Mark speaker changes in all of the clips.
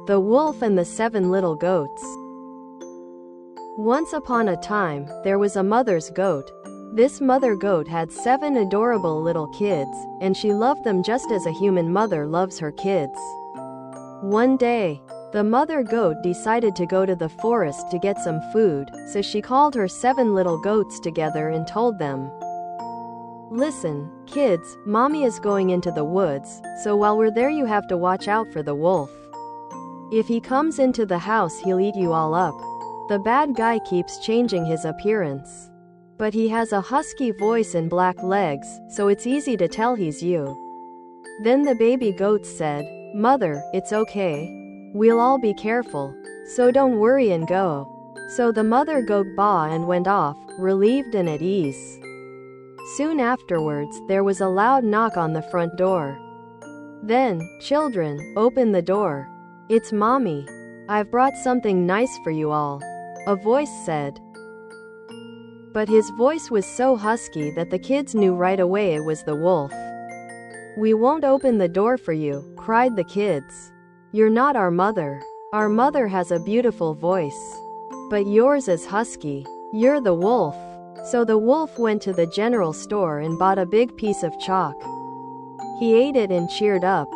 Speaker 1: The Wolf and the Seven Little Goats. Once upon a time, there was a mother's goat. This mother goat had 7 adorable little kids, and she loved them just as a human mother loves her kids. One day, the mother goat decided to go to the forest to get some food, so she called her 7 little goats together and told them, "Listen, kids, mommy is going into the woods, so while we're there you have to watch out for the wolf. If he comes into the house he'll eat you all up. The bad guy keeps changing his appearance. But he has a husky voice and black legs, so it's easy to tell he's you." Then the baby goats said, "Mother, it's okay. We'll all be careful. So don't worry and go." So the mother goat baa and went off, relieved and at ease. Soon afterwards, there was a loud knock on the front door. Then, "Children, open the door. It's mommy. I've brought something nice for you all," a voice said. But his voice was so husky that the kids knew right away it was the wolf. "We won't open the door for you," cried the kids. "You're not our mother. Our mother has a beautiful voice. But yours is husky. You're the wolf." So the wolf went to the general store and bought a big piece of chalk. He ate it and cheered up.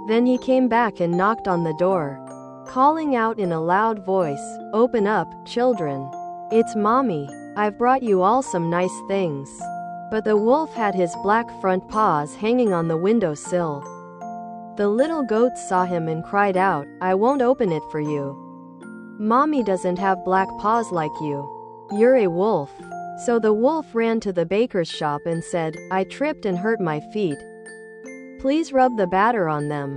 Speaker 1: Then he came back and knocked on the door, calling out in a loud voice, "Open up, children. It's mommy. I've brought you all some nice things." But the wolf had his black front paws hanging on the windowsill. The little goats saw him and cried out, "I won't open it for you. Mommy doesn't have black paws like you. You're a wolf." So the wolf ran to the baker's shop and said, "I tripped and hurt my feet. Please rub the batter on them."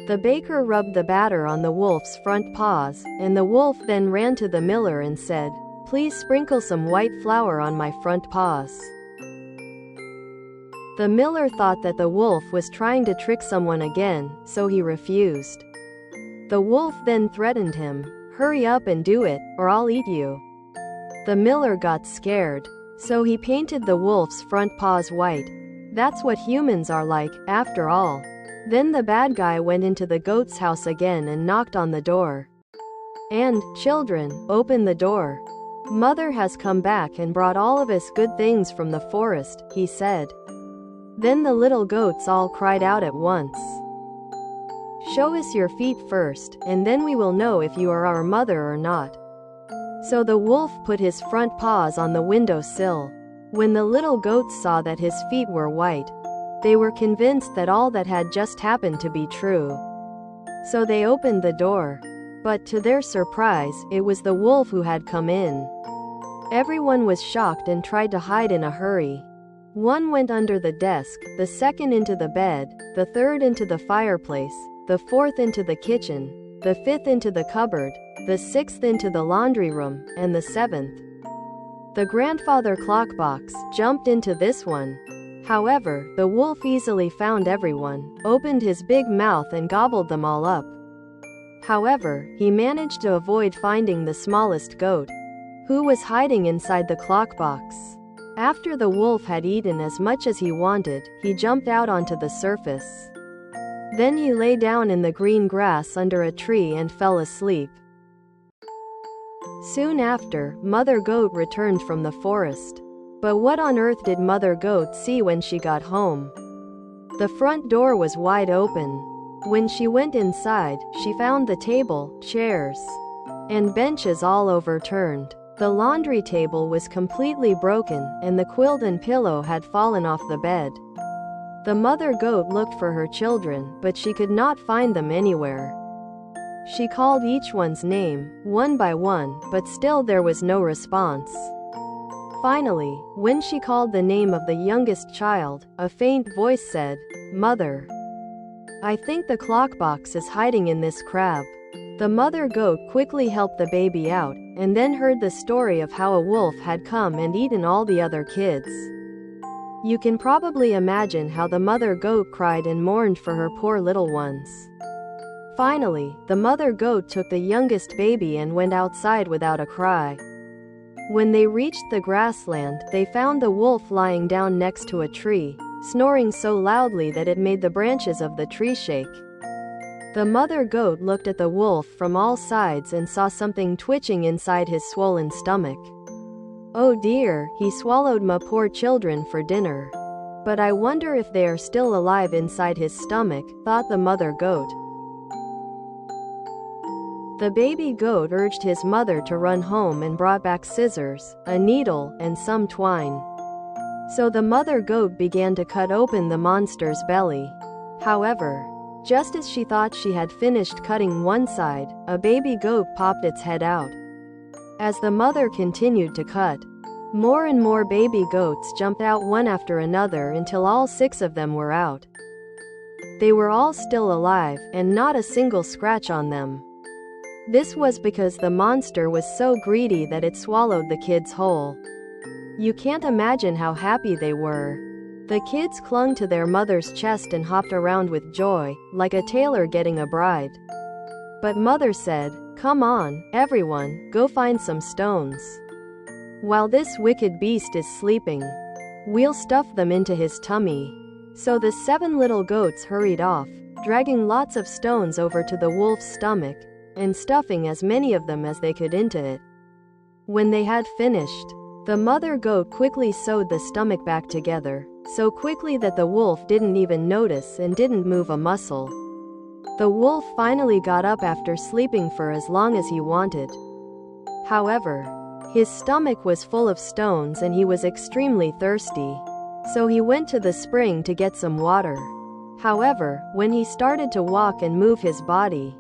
Speaker 1: The baker rubbed the batter on the wolf's front paws, and the wolf then ran to the miller and said, "Please sprinkle some white flour on my front paws." The miller thought that the wolf was trying to trick someone again, so he refused. The wolf then threatened him, "Hurry up and do it, or I'll eat you." The miller got scared, so he painted the wolf's front paws white. That's what humans are like, after all. Then the bad guy went into the goat's house again and knocked on the door. And, "Children, open the door. Mother has come back and brought all of us good things from the forest," he said. Then the little goats all cried out at once, "Show us your feet first, and then we will know if you are our mother or not." So the wolf put his front paws on the windowsill. When the little goats saw that his feet were white, they were convinced that all that had just happened to be true. So they opened the door. But to their surprise, it was the wolf who had come in. Everyone was shocked and tried to hide in a hurry. One went under the desk, the second into the bed, the third into the fireplace, the fourth into the kitchen, the fifth into the cupboard, the sixth into the laundry room, and the seventh, the grandfather clock box, jumped into this one. However, the wolf easily found everyone, opened his big mouth and gobbled them all up. However, he managed to avoid finding the smallest goat, who was hiding inside the clock box. After the wolf had eaten as much as he wanted, he jumped out onto the surface. Then he lay down in the green grass under a tree and fell asleep. Soon after, Mother Goat returned from the forest. But what on earth did Mother Goat see when she got home? The front door was wide open. When she went inside, she found the table, chairs, and benches all overturned. The laundry table was completely broken, and the quilt and pillow had fallen off the bed. The mother goat looked for her children, but she could not find them anywhere. She called each one's name, one by one, but still there was no response. Finally, when she called the name of the youngest child, a faint voice said, "Mother. I think the clock box is hiding in this crab." The mother goat quickly helped the baby out, and then heard the story of how a wolf had come and eaten all the other kids. You can probably imagine how the mother goat cried and mourned for her poor little ones. Finally, the mother goat took the youngest baby and went outside without a cry. When they reached the grassland, they found the wolf lying down next to a tree, snoring so loudly that it made the branches of the tree shake. The mother goat looked at the wolf from all sides and saw something twitching inside his swollen stomach. Oh dear, he swallowed my poor children for dinner. But I wonder if they are still alive inside his stomach, thought the mother goat. The baby goat urged his mother to run home and brought back scissors, a needle, and some twine. So the mother goat began to cut open the monster's belly. However, just as she thought she had finished cutting one side, a baby goat popped its head out. As the mother continued to cut, more and more baby goats jumped out one after another until all 6 of them were out. They were all still alive, and not a single scratch on them. This was because the monster was so greedy that it swallowed the kids whole. You can't imagine how happy they were. The kids clung to their mother's chest and hopped around with joy, like a tailor getting a bride. But mother said, "Come on, everyone, go find some stones. While this wicked beast is sleeping, we'll stuff them into his tummy." So the 7 little goats hurried off, dragging lots of stones over to the wolf's stomach, and stuffing as many of them as they could into it. When they had finished, the mother goat quickly sewed the stomach back together, so quickly that the wolf didn't even notice and didn't move a muscle. The wolf finally got up after sleeping for as long as he wanted. However, his stomach was full of stones and he was extremely thirsty. So he went to the spring to get some water. However, when he started to walk and move his body,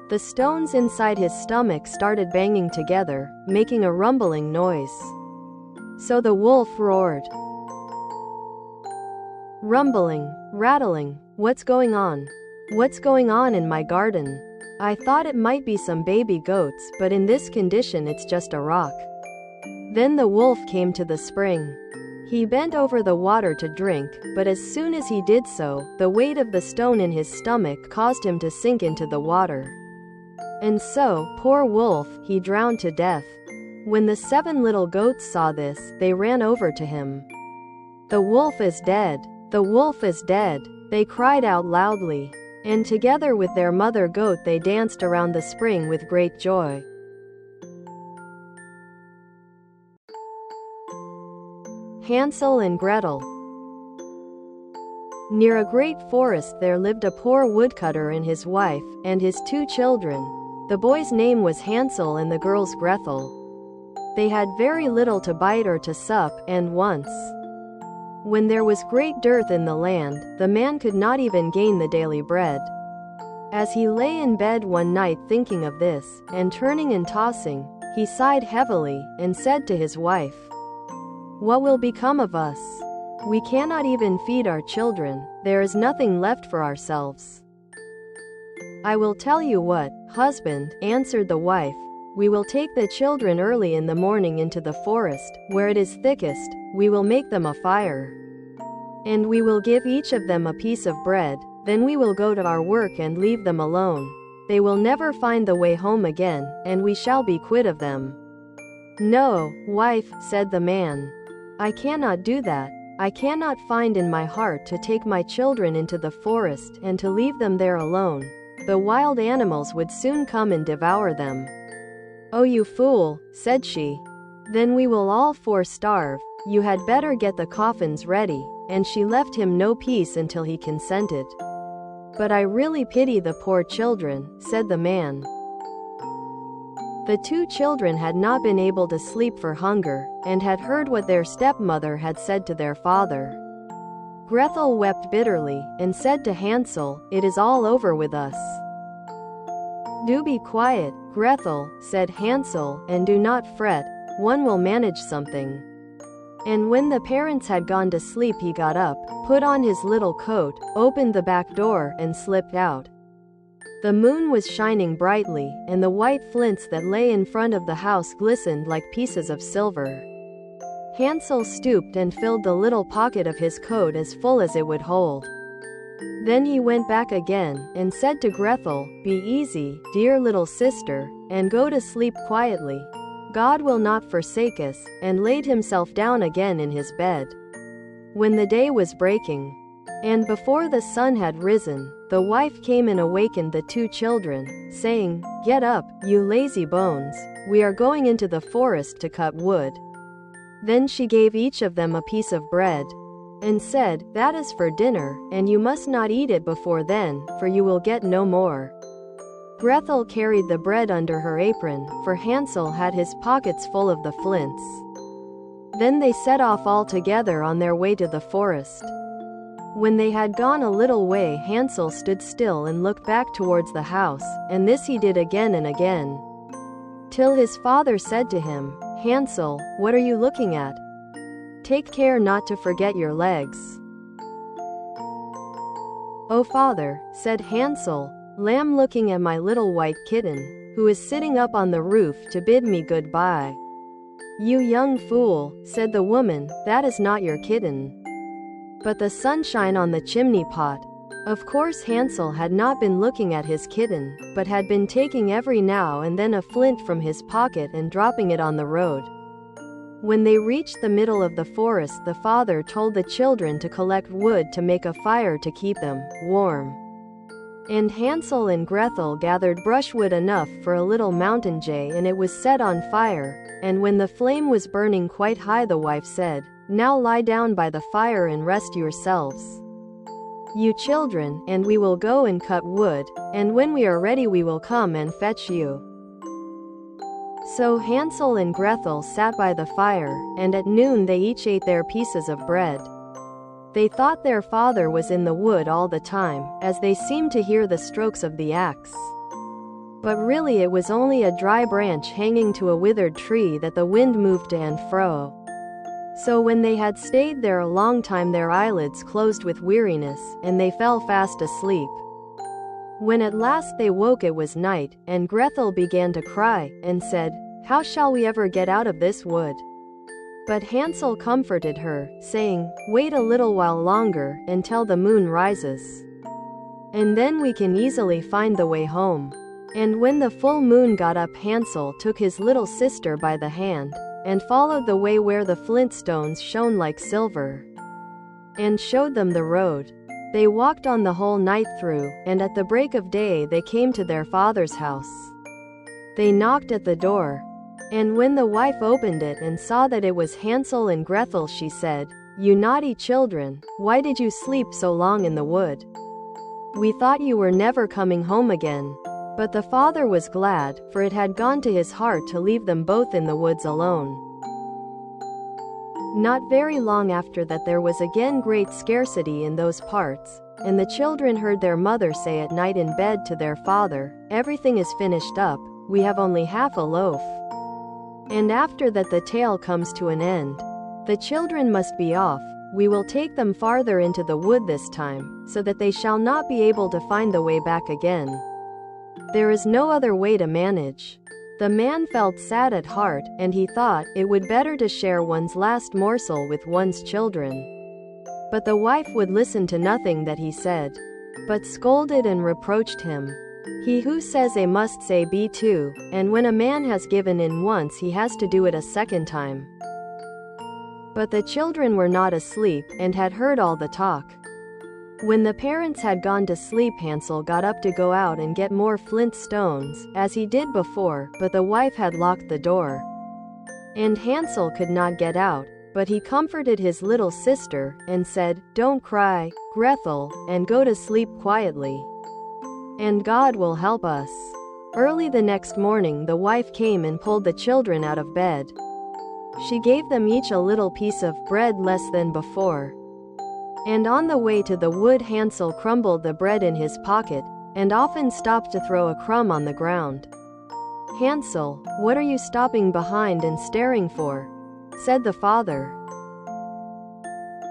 Speaker 1: the stones inside his stomach started banging together, making a rumbling noise. So the wolf roared. Rumbling, rattling, what's going on? What's going on in my garden? I thought it might be some baby goats, but in this condition it's just a rock. Then the wolf came to the spring. He bent over the water to drink, but as soon as he did so, the weight of the stone in his stomach caused him to sink into the water. And so, poor wolf, he drowned to death. When the 7 little goats saw this, they ran over to him. "The wolf is dead! The wolf is dead!" they cried out loudly. And together with their mother goat they danced around the spring with great joy. Hansel and Gretel. Near a great forest there lived a poor woodcutter and his wife, and his 2 children. The boy's name was Hansel and the girl's Gretel. They had very little to bite or to sup, and once, when there was great dearth in the land, the man could not even gain the daily bread. As he lay in bed one night thinking of this, and turning and tossing, he sighed heavily, and said to his wife, "What will become of us? We cannot even feed our children, there is nothing left for ourselves." "I will tell you what, husband," answered the wife, "we will take the children early in the morning into the forest, where it is thickest, we will make them a fire. And we will give each of them a piece of bread, then we will go to our work and leave them alone. They will never find the way home again, and we shall be quit of them." "No, wife," said the man. "I cannot do that. I cannot find in my heart to take my children into the forest and to leave them there alone. The wild animals would soon come and devour them." "Oh, you fool," said she. "Then we will all 4 starve. You had better get the coffins ready," and she left him no peace until he consented. "But I really pity the poor children," said the man. The 2 children had not been able to sleep for hunger, and had heard what their stepmother had said to their father. Gretel wept bitterly, and said to Hansel, "It is all over with us." "Do be quiet, Gretel," said Hansel, "and do not fret, one will manage something." And when the parents had gone to sleep he got up, put on his little coat, opened the back door, and slipped out. The moon was shining brightly, and the white flints that lay in front of the house glistened like pieces of silver. Hansel stooped and filled the little pocket of his coat as full as it would hold. Then he went back again, and said to Gretel, "Be easy, dear little sister, and go to sleep quietly. God will not forsake us," and laid himself down again in his bed. When the day was breaking, And before the sun had risen, the wife came and awakened the two children, saying, "Get up, you lazy bones, we are going into the forest to cut wood." Then she gave each of them a piece of bread, and said, "That is for dinner, and you must not eat it before then, for you will get no more." Gretel carried the bread under her apron, for Hansel had his pockets full of the flints. Then they set off all together on their way to the forest. When they had gone a little way, Hansel stood still and looked back towards the house, and this he did again and again, till his father said to him, "Hansel, what are you looking at? Take care not to forget your legs." "Oh father," said Hansel, "lamb, looking at my little white kitten, who is sitting up on the roof to bid me goodbye." "You young fool," said the woman, "that is not your kitten, but the sunshine on the chimney pot." Of course Hansel had not been looking at his kitten, but had been taking every now and then a flint from his pocket and dropping it on the road. When they reached the middle of the forest, the father told the children to collect wood to make a fire to keep them warm. And Hansel and Gretel gathered brushwood enough for a little mountain jay, and it was set on fire, and when the flame was burning quite high, the wife said, "Now lie down by the fire and rest yourselves, you children, and we will go and cut wood, and when we are ready we will come and fetch you." So Hansel and Gretel sat by the fire, and at noon they each ate their pieces of bread. They thought their father was in the wood all the time, as they seemed to hear the strokes of the axe. But really it was only a dry branch hanging to a withered tree that the wind moved to and fro. So when they had stayed there a long time, their eyelids closed with weariness, and they fell fast asleep. When at last they woke, it was night, and Gretel began to cry, and said, "How shall we ever get out of this wood?" But Hansel comforted her, saying, "Wait a little while longer, until the moon rises, and then we can easily find the way home." And when the full moon got up, Hansel took his little sister by the hand, and followed the way where the flint stones shone like silver, and showed them the road. They walked on the whole night through, and at the break of day they came to their father's house. They knocked at the door, and when the wife opened it and saw that it was Hansel and Gretel, she said, "You naughty children, why did you sleep so long in the wood? We thought you were never coming home again." But the father was glad, for it had gone to his heart to leave them both in the woods alone. Not very long after that there was again great scarcity in those parts, and the children heard their mother say at night in bed to their father, "Everything is finished up, we have only half a loaf." And after that the tale comes to an end. The children must be off. We will take them farther into the wood this time, so that they shall not be able to find the way back again. There is no other way to manage. The man felt sad at heart, and he thought it would better to share one's last morsel with one's children. But the wife would listen to nothing that he said, but scolded and reproached him. He who says A must say B too, and when a man has given in once he has to do it a second time. But the children were not asleep, and had heard all the talk. When the parents had gone to sleep, Hansel got up to go out and get more flint stones, as he did before, but the wife had locked the door, and Hansel could not get out. But he comforted his little sister, and said, "Don't cry, Gretel, and go to sleep quietly, and God will help us." Early the next morning the wife came and pulled the children out of bed. She gave them each a little piece of bread less than before. And on the way to the wood Hansel crumbled the bread in his pocket, and often stopped to throw a crumb on the ground. "Hansel, what are you stopping behind and staring for?" said the father.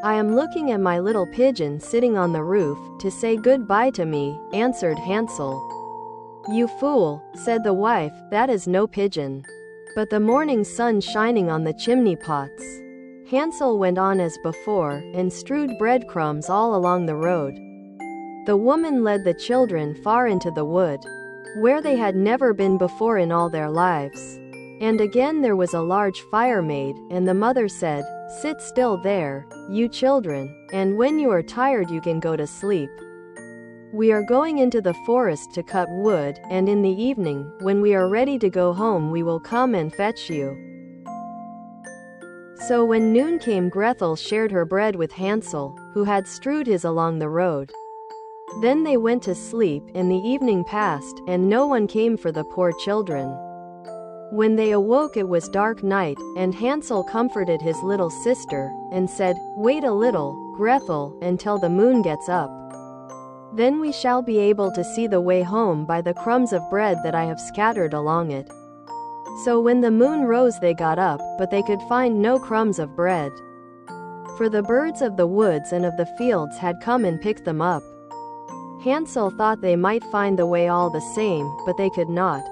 Speaker 1: "I am looking at my little pigeon sitting on the roof, to say goodbye to me," answered Hansel. "You fool," said the wife, "that is no pigeon, but the morning sun shining on the chimney pots." Hansel went on as before, and strewed breadcrumbs all along the road. The woman led the children far into the wood, where they had never been before in all their lives. And again there was a large fire made, and the mother said, Sit still there, you children, and when you are tired you can go to sleep. We are going into the forest to cut wood, and in the evening, when we are ready to go home we will come and fetch you." So when noon came, Gretel shared her bread with Hansel, who had strewed his along the road. Then they went to sleep, and the evening passed, and no one came for the poor children. When they awoke it was dark night, and Hansel comforted his little sister, and said, "Wait a little, Gretel, until the moon gets up. Then we shall be able to see the way home by the crumbs of bread that I have scattered along it." So when the moon rose they got up, but they could find no crumbs of bread. For the birds of the woods and of the fields had come and picked them up. Hansel thought they might find the way all the same, but they could not.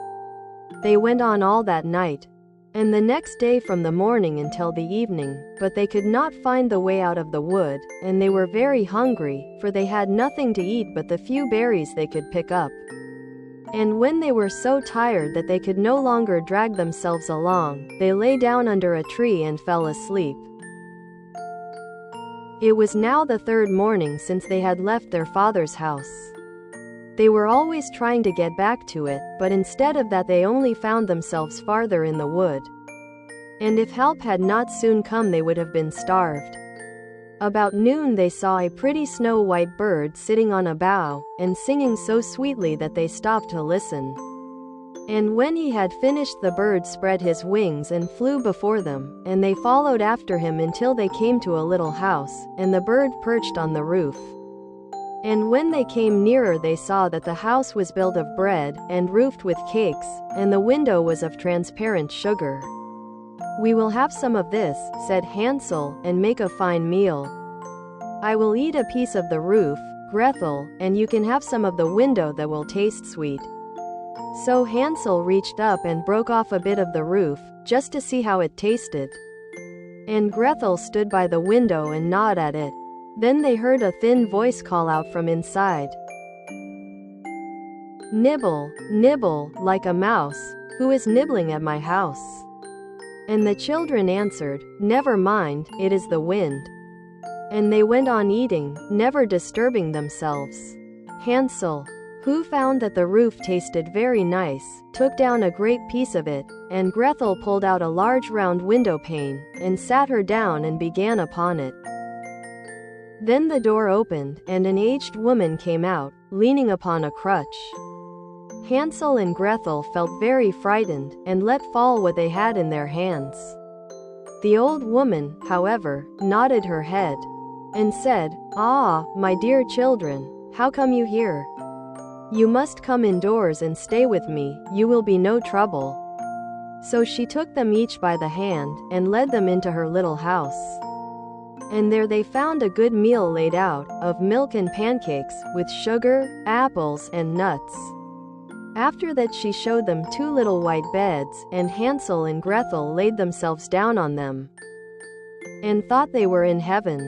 Speaker 1: They went on all that night, and the next day from the morning until the evening, but they could not find the way out of the wood, and they were very hungry, for they had nothing to eat but the few berries they could pick up. And when they were so tired that they could no longer drag themselves along, they lay down under a tree and fell asleep. It was now the third morning since they had left their father's house. They were always trying to get back to it, but instead of that they only found themselves farther in the wood. And if help had not soon come they would have been starved. About noon they saw a pretty snow-white bird sitting on a bough, and singing so sweetly that they stopped to listen. And when he had finished the bird spread his wings and flew before them, and they followed after him until they came to a little house, and the bird perched on the roof. And when they came nearer they saw that the house was built of bread, and roofed with cakes, and the window was of transparent sugar. "We will have some of this," said Hansel, "and make a fine meal. I will eat a piece of the roof, Gretel, and you can have some of the window that will taste sweet." So Hansel reached up and broke off a bit of the roof, just to see how it tasted. And Gretel stood by the window and gnawed at it. Then they heard a thin voice call out from inside, "Nibble, nibble, like a mouse, who is nibbling at my house?" And the children answered, "Never mind, it is the wind." And they went on eating, never disturbing themselves. Hansel, who found that the roof tasted very nice, took down a great piece of it, and Gretel pulled out a large round window pane, and sat her down and began upon it. Then the door opened, and an aged woman came out, leaning upon a crutch. Hansel and Gretel felt very frightened, and let fall what they had in their hands. The old woman, however, nodded her head, and said, "Ah, my dear children, how come you here? You must come indoors and stay with me, you will be no trouble." So she took them each by the hand, and led them into her little house. And there they found a good meal laid out, of milk and pancakes, with sugar, apples, and nuts. After that she showed them 2 little white beds, and Hansel and Gretel laid themselves down on them, and thought they were in heaven.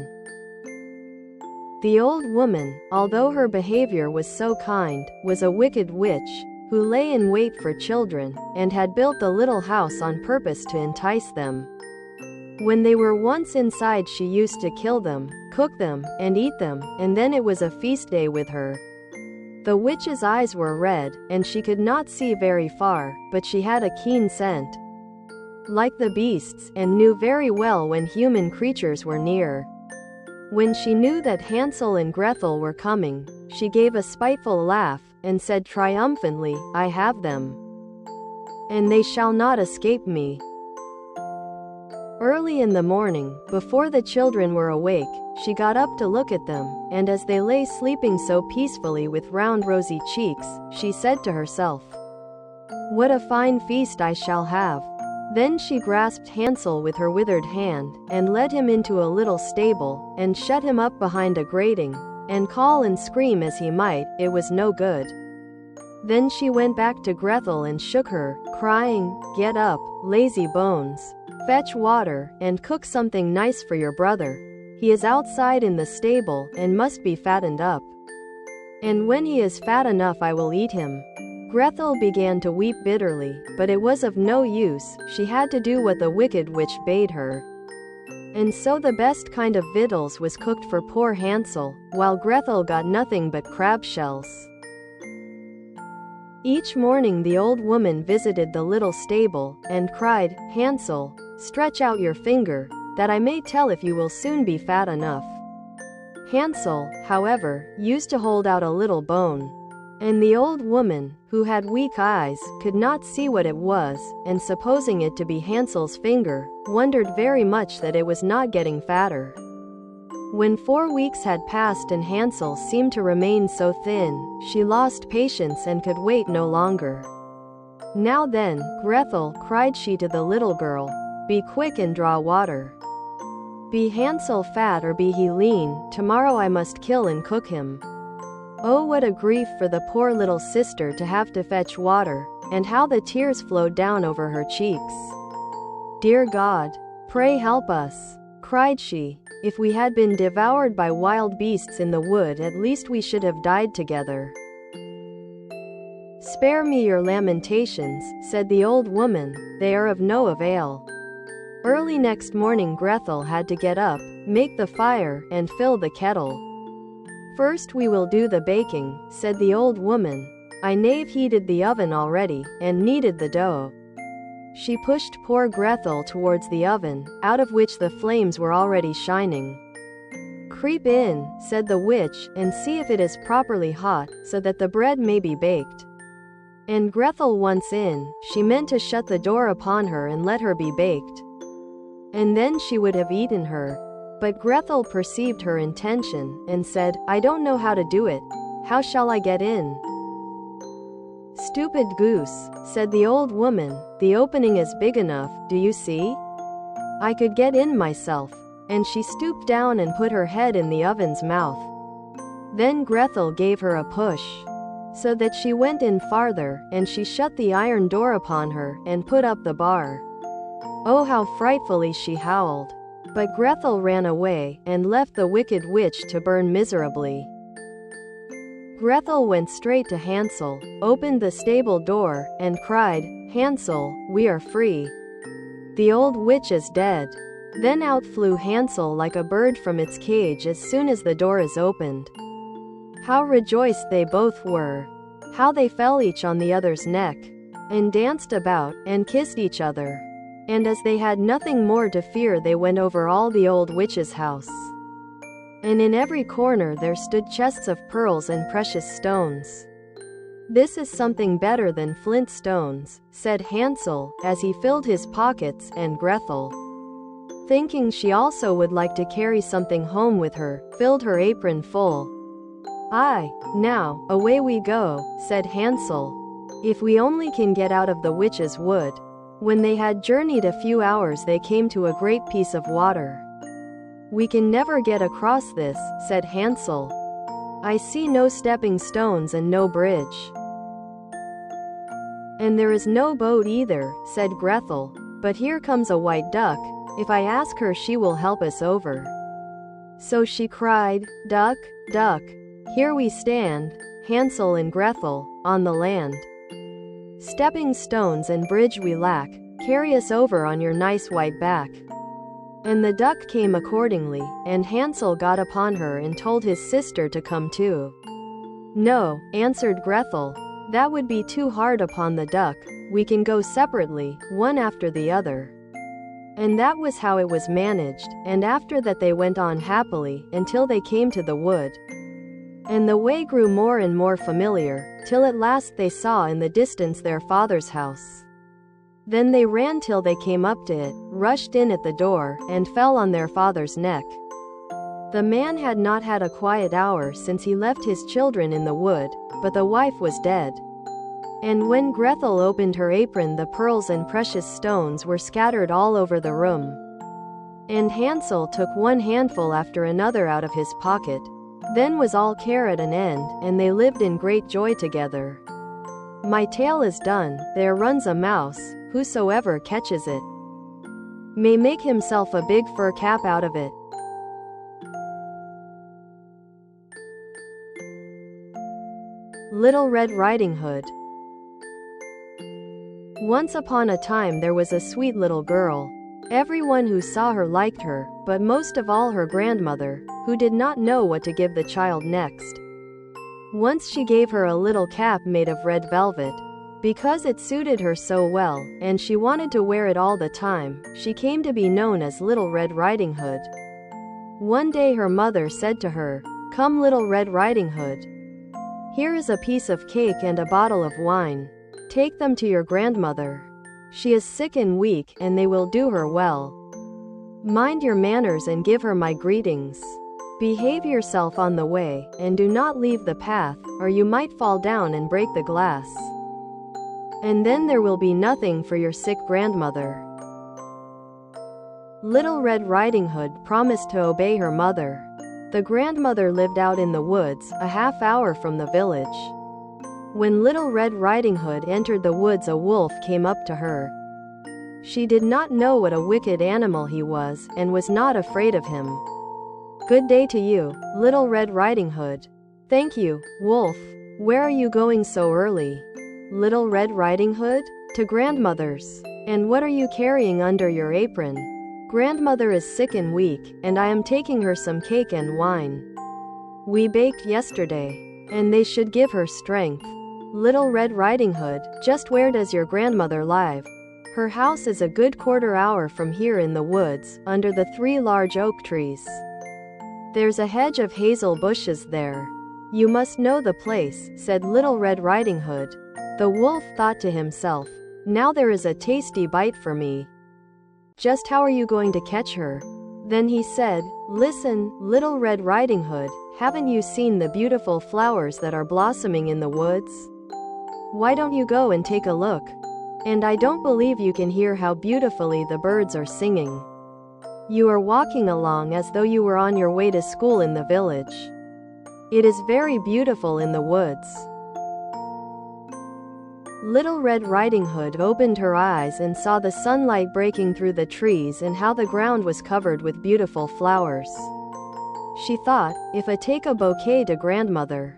Speaker 1: The old woman, although her behavior was so kind, was a wicked witch, who lay in wait for children, and had built the little house on purpose to entice them. When they were once inside she used to kill them, cook them, and eat them, and then it was a feast day with her. The witch's eyes were red, and she could not see very far, but she had a keen scent, like the beasts, and knew very well when human creatures were near. When she knew that Hansel and Gretel were coming, she gave a spiteful laugh, and said triumphantly, "I have them, and they shall not escape me." Early in the morning, before the children were awake, she got up to look at them, and as they lay sleeping so peacefully with round rosy cheeks, she said to herself, "What a fine feast I shall have." Then she grasped Hansel with her withered hand, and led him into a little stable, and shut him up behind a grating, and call and scream as he might, it was no good. Then she went back to Gretel and shook her, crying, "Get up, lazy bones. Fetch water, and cook something nice for your brother. He is outside in the stable, and must be fattened up. And when he is fat enough I will eat him." Gretel began to weep bitterly, but it was of no use, she had to do what the wicked witch bade her. And so the best kind of victuals was cooked for poor Hansel, while Gretel got nothing but crab shells. Each morning the old woman visited the little stable, and cried, "Hansel, stretch out your finger, that I may tell if you will soon be fat enough." Hansel, however, used to hold out a little bone. And the old woman, who had weak eyes, could not see what it was, and supposing it to be Hansel's finger, wondered very much that it was not getting fatter. When 4 weeks had passed and Hansel seemed to remain so thin, she lost patience and could wait no longer. "Now then, Gretel," cried she to the little girl, "be quick and draw water. Be Hansel fat or be he lean, tomorrow I must kill and cook him." Oh, what a grief for the poor little sister to have to fetch water, and how the tears flowed down over her cheeks. "Dear God, pray help us," cried she. "If we had been devoured by wild beasts in the wood, at least we should have died together." "Spare me your lamentations," said the old woman, "they are of no avail." Early next morning Gretel had to get up, make the fire, and fill the kettle. "First we will do the baking," said the old woman. I knave heated the oven already, and kneaded the dough. She pushed poor Gretel towards the oven, out of which the flames were already shining. "Creep in," said the witch, "and see if it is properly hot, so that the bread may be baked." And Gretel once in, she meant to shut the door upon her and let her be baked. And then she would have eaten her. But Gretel perceived her intention, and said, "I don't know how to do it. How shall I get in?" "Stupid goose," said the old woman, "the opening is big enough, do you see? I could get in myself." And she stooped down and put her head in the oven's mouth. Then Gretel gave her a push, so that she went in farther, and she shut the iron door upon her, and put up the bar. Oh, how frightfully she howled! But Gretel ran away, and left the wicked witch to burn miserably. Gretel went straight to Hansel, opened the stable door, and cried, "Hansel, we are free. The old witch is dead." Then out flew Hansel like a bird from its cage as soon as the door is opened. How rejoiced they both were! How they fell each on the other's neck, and danced about, and kissed each other. And as they had nothing more to fear, they went over all the old witch's house. And in every corner there stood chests of pearls and precious stones. "This is something better than flint stones," said Hansel, as he filled his pockets, and Gretel, thinking she also would like to carry something home with her, filled her apron full. "Aye, now, away we go," said Hansel. "If we only can get out of the witch's wood." When they had journeyed a few hours they came to a great piece of water. "We can never get across this," said Hansel. "I see no stepping stones and no bridge." "And there is no boat either," said Gretel. "But here comes a white duck. If I ask her she will help us over." So she cried, "Duck, duck, here we stand, Hansel and Gretel, on the land. Stepping stones and bridge we lack, carry us over on your nice white back." And the duck came accordingly, and Hansel got upon her and told his sister to come too. "No," answered Gretel, "that would be too hard upon the duck. We can go separately, one after the other." And that was how it was managed, and after that they went on happily, until they came to the wood. And the way grew more and more familiar, till at last they saw in the distance their father's house. Then they ran till they came up to it, rushed in at the door, and fell on their father's neck. The man had not had a quiet hour since he left his children in the wood, but the wife was dead. And when Gretel opened her apron, the pearls and precious stones were scattered all over the room. And Hansel took one handful after another out of his pocket. Then was all care at an end, and they lived in great joy together. My tale is done. There runs a mouse, whosoever catches it may make himself a big fur cap out of it. Little Red Riding Hood. Once upon a time there was a sweet little girl. Everyone who saw her liked her, but most of all her grandmother, who did not know what to give the child next. Once she gave her a little cap made of red velvet. Because it suited her so well, and she wanted to wear it all the time, she came to be known as Little Red Riding Hood. One day her mother said to her, "Come, Little Red Riding Hood. Here is a piece of cake and a bottle of wine. Take them to your grandmother. She is sick and weak, and they will do her well. Mind your manners and give her my greetings. Behave yourself on the way, and do not leave the path, or you might fall down and break the glass. And then there will be nothing for your sick grandmother." Little Red Riding Hood promised to obey her mother. The grandmother lived out in the woods, a half-hour from the village. When Little Red Riding Hood entered the woods, a wolf came up to her. She did not know what a wicked animal he was, and was not afraid of him. "Good day to you, Little Red Riding Hood." "Thank you, Wolf. Where are you going so early?" "Little Red Riding Hood? To grandmother's." "And what are you carrying under your apron?" "Grandmother is sick and weak, and I am taking her some cake and wine. We baked yesterday, and they should give her strength." "Little Red Riding Hood, just where does your grandmother live?" "Her house is a good quarter-hour from here in the woods, under the 3 large oak trees. There's a hedge of hazel bushes there. You must know the place," said Little Red Riding Hood. The wolf thought to himself, "Now there is a tasty bite for me. Just how are you going to catch her?" Then he said, "Listen, Little Red Riding Hood, haven't you seen the beautiful flowers that are blossoming in the woods? Why don't you go and take a look? And I don't believe you can hear how beautifully the birds are singing. You are walking along as though you were on your way to school in the village. It is very beautiful in the woods." Little Red Riding Hood opened her eyes and saw the sunlight breaking through the trees and how the ground was covered with beautiful flowers. She thought, if I take a bouquet to grandmother,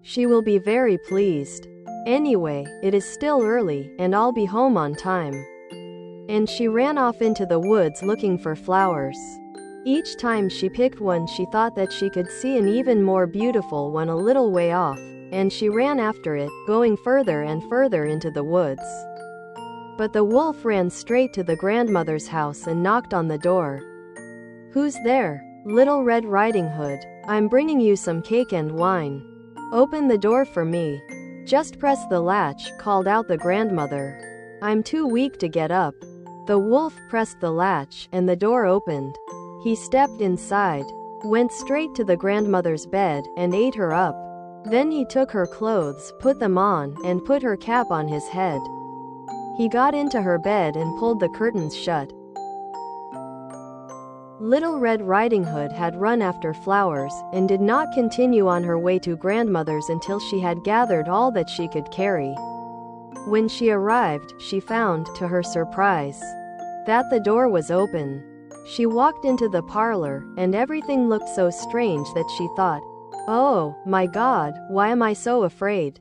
Speaker 1: she will be very pleased. Anyway, it is still early, and I'll be home on time. And she ran off into the woods looking for flowers. Each time she picked one, she thought that she could see an even more beautiful one a little way off, and she ran after it, going further and further into the woods. But the wolf ran straight to the grandmother's house and knocked on the door. "Who's there?" "Little Red Riding Hood. I'm bringing you some cake and wine. Open the door for me." "Just press the latch," called out the grandmother. "I'm too weak to get up." The wolf pressed the latch, and the door opened. He stepped inside, went straight to the grandmother's bed, and ate her up. Then he took her clothes, put them on, and put her cap on his head. He got into her bed and pulled the curtains shut. Little Red Riding Hood had run after flowers, and did not continue on her way to grandmother's until she had gathered all that she could carry. When she arrived, she found, to her surprise, that the door was open. She walked into the parlor, and everything looked so strange that she thought, "Oh, my God, why am I so afraid?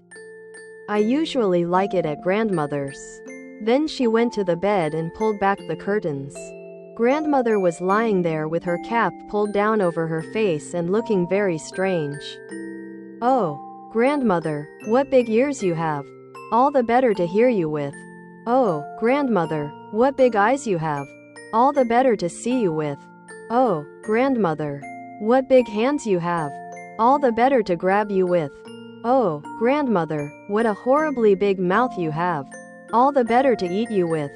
Speaker 1: I usually like it at grandmother's." Then she went to the bed and pulled back the curtains. Grandmother was lying there with her cap pulled down over her face and looking very strange. "Oh, grandmother, what big ears you have. All the better to hear you with." "Oh, grandmother, what big eyes you have. All the better to see you with." "Oh, grandmother, what big hands you have. All the better to grab you with." "Oh, grandmother, what a horribly big mouth you have. All the better to eat you with."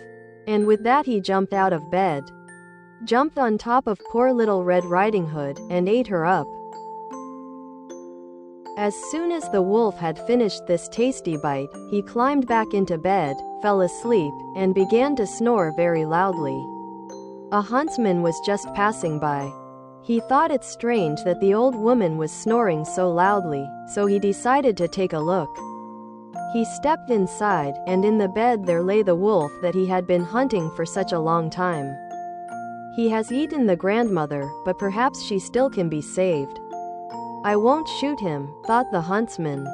Speaker 1: And with that he jumped out of bed, jumped on top of poor Little Red Riding Hood, and ate her up. As soon as the wolf had finished this tasty bite, he climbed back into bed, fell asleep, and began to snore very loudly. A huntsman was just passing by. He thought it strange that the old woman was snoring so loudly, so he decided to take a look. He stepped inside, and in the bed there lay the wolf that he had been hunting for such a long time. He has eaten the grandmother, but perhaps she still can be saved. "I won't shoot him," thought the huntsman.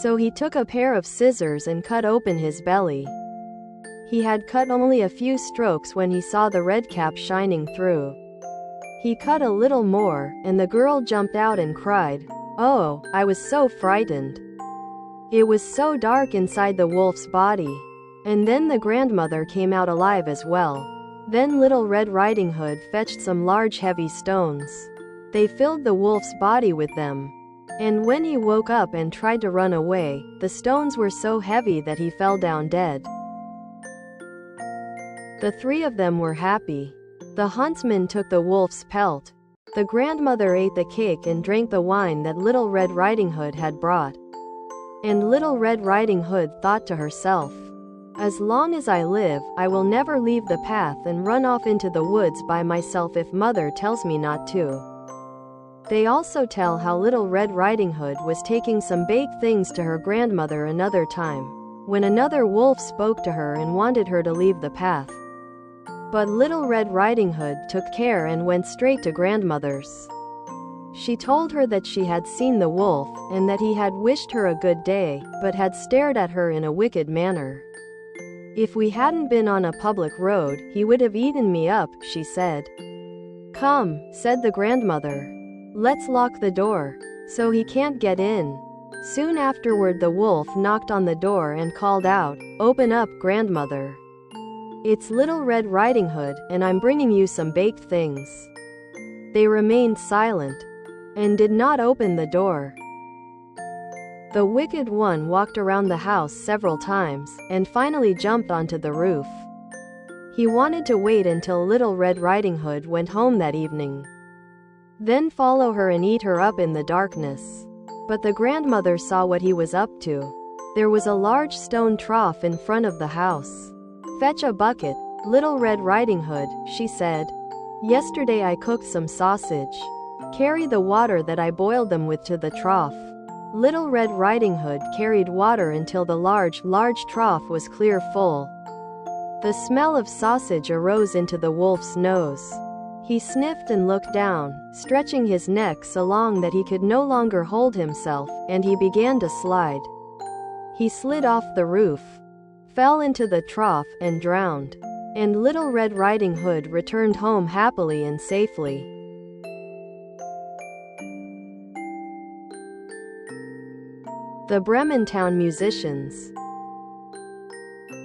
Speaker 1: So he took a pair of scissors and cut open his belly. He had cut only a few strokes when he saw the red cap shining through. He cut a little more, and the girl jumped out and cried, "Oh, I was so frightened. It was so dark inside the wolf's body." And then the grandmother came out alive as well. Then Little Red Riding Hood fetched some large heavy stones. They filled the wolf's body with them. And when he woke up and tried to run away, the stones were so heavy that he fell down dead. The three of them were happy. The huntsman took the wolf's pelt. The grandmother ate the cake and drank the wine that Little Red Riding Hood had brought. And Little Red Riding Hood thought to herself, "As long as I live, I will never leave the path and run off into the woods by myself if Mother tells me not to." They also tell how Little Red Riding Hood was taking some baked things to her grandmother another time, when another wolf spoke to her and wanted her to leave the path. But Little Red Riding Hood took care and went straight to grandmother's. She told her that she had seen the wolf, and that he had wished her a good day, but had stared at her in a wicked manner. "If we hadn't been on a public road, he would have eaten me up," she said. "Come," said the grandmother. "Let's lock the door, so he can't get in." Soon afterward the wolf knocked on the door and called out, "Open up, grandmother. It's Little Red Riding Hood, and I'm bringing you some baked things." They remained silent, and did not open the door. The wicked one walked around the house several times, and finally jumped onto the roof. He wanted to wait until Little Red Riding Hood went home that evening, then follow her and eat her up in the darkness. But the grandmother saw what he was up to. There was a large stone trough in front of the house. "Fetch a bucket, Little Red Riding Hood," she said. "Yesterday I cooked some sausage. Carry the water that I boiled them with to the trough." Little Red Riding Hood carried water until the large trough was clear full. The smell of sausage arose into the wolf's nose. He sniffed and looked down, stretching his neck so long that he could no longer hold himself, and he began to slide. He slid off the roof, fell into the trough, and drowned. And Little Red Riding Hood returned home happily and safely. The Bremen Town Musicians.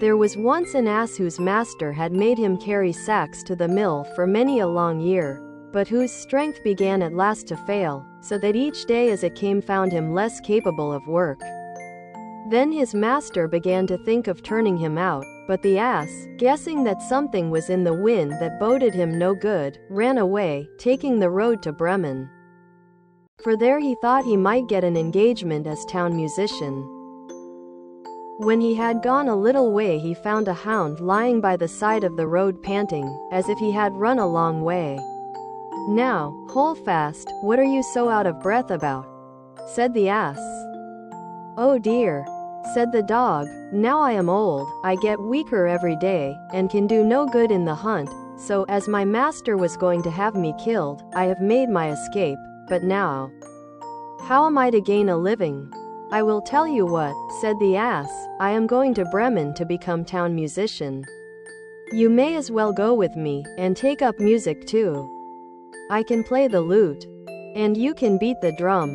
Speaker 1: There was once an ass whose master had made him carry sacks to the mill for many a long year, but whose strength began at last to fail, so that each day as it came found him less capable of work. Then his master began to think of turning him out, but the ass, guessing that something was in the wind that boded him no good, ran away, taking the road to Bremen. For there he thought he might get an engagement as town musician. When he had gone a little way he found a hound lying by the side of the road panting, as if he had run a long way. "Now, hold fast, what are you so out of breath about?" said the ass. "Oh dear," said the dog, "now I am old, I get weaker every day, and can do no good in the hunt, so, as my master was going to have me killed, I have made my escape, but now, how am I to gain a living?" "I will tell you what," said the ass, "I am going to Bremen to become town musician. You may as well go with me, and take up music too. I can play the lute, and you can beat the drum."